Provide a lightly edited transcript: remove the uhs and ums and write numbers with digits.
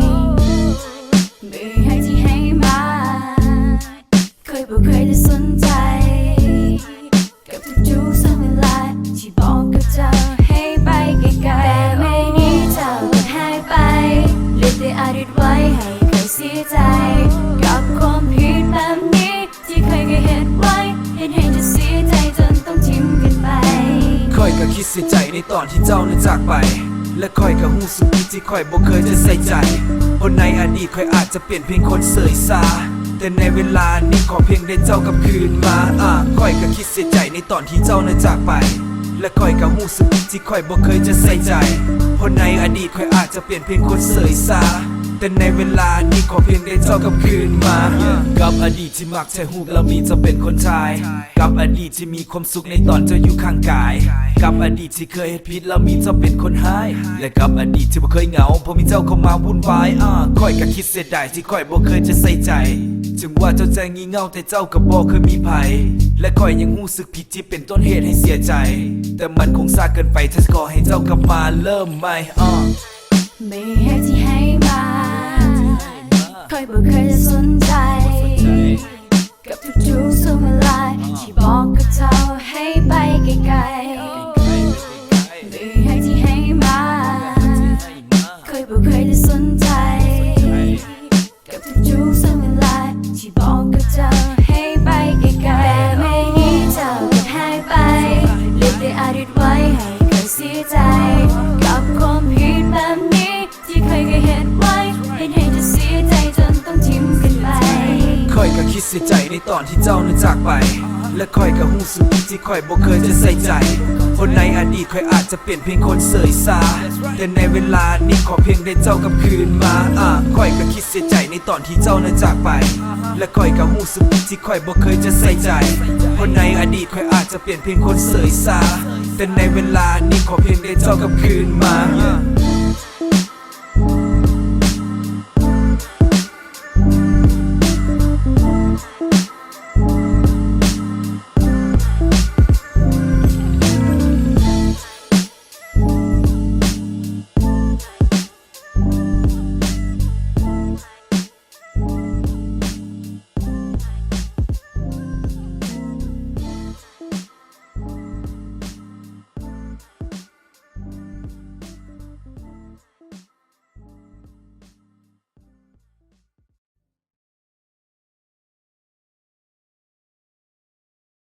ลๆไม่ให้ที่ให้มาเคยบอกเคยจะสนใจกับทุกๆสักเวลาที่บอกกับเจ้าให้ไปไกลๆแต่ไม่นี้เจ้าก็หายไปเหลือแต่อดีตไว้ให้เคยเสียใจกับความผิดแบบนี้ที่เคยเหตุไว้เห็นให้จะเสียใจจนต้องทิ้งกันไปค่อยก็คิดเสียใจในตอนที่เจ้านั้นจากไปและค่อยก็หูสึกผิดที่ค่อยบ่เคยจะใส่ใจเพราะในอดีตค่อยอาจจะเปลี่ยนเพียงคนเสยซาแต่ในเวลานี้ขอเพียงได้เจ้ากลับคืนมาค่อยก็คิดเสียใจในตอนที่เจ้านั้นจากไปและค่อยก็หูสึกผิดที่ค่อยบ่เคยจะใส่ใจเพราะในอดีตค่อยอาจจะเปลี่ยนเพียงคนเสยซาแต่ในเวลานี้ขอเพียงได้เจ้ากลับคืนมากับอดีตที่มักใช้หูปแล้วมีเจ้าเป็นคนชายกับอดีตที่มีความสุขในตอนเจ้าอยู่ข้างกายกับอดีตที่เคยเฮ็ดผิดแล้วมีเจ้าเป็นคนหายและกับอดีตที่บ่เคยเหงาเพราะมีเจ้าเข้ามาวุ่นวายค่อยก็คิดเสียดายที่ค่อยบ่เคยจะใส่ใจถึงว่าเจ้าใจงี่เง่าแต่เจ้าก็บ่เคยมีภัยและค่อยยังรู้สึกผิดที่เป็นต้นเหตุให้เสียใจแต่มันคงซาเกินไปถ้าขอให้เจ้ากลับมาเริ่มใหม่ไม่ให้ที่ให้มาค่อยบ่เคยจะสนใจกับทุกๆสักเวลาที่บอกกับเจ้าให้ไปไกลๆไม่ให้ที่ให้มาค่อยบ่เคยจะสนใจกับทุกๆสักเวลาที่บอกกับเจ้าให้ไปไกลๆแต่ไม่นี้เจ้าก็หายไปเหลือแต่อดีตไว้ให้เคยเสียใจกับความผิดแบบนี้ที่เคยเหตุไว้เห็นให้จะเสียใจจนต้องทิ้งกันไปค่อยก็คิดเสียใจในตอนที่เจ้านั้นจากไปและค่อยก็หูสึกผิดที่ค่อยบ่เคยจะใส่ใจเพราะในอดีตค่อยอาจจะเปลี่ยนเพียงคนเสยซาแต่ในเวลานี้ขอเพียงได้เจ้ากลับคืนมาค่อยก็คิดเสียใจในตอนที่เจ้านั้นจากไปและค่อยก็หูสึกผิดที่ค่อยบ่เคยจะใส่ใจเพราะในอดีตค่อยอาจจะเปลี่ยนเพียงคนเสยซาแต่ในเวลานี้ขอเพียงได้เจ้ากลับคืนมา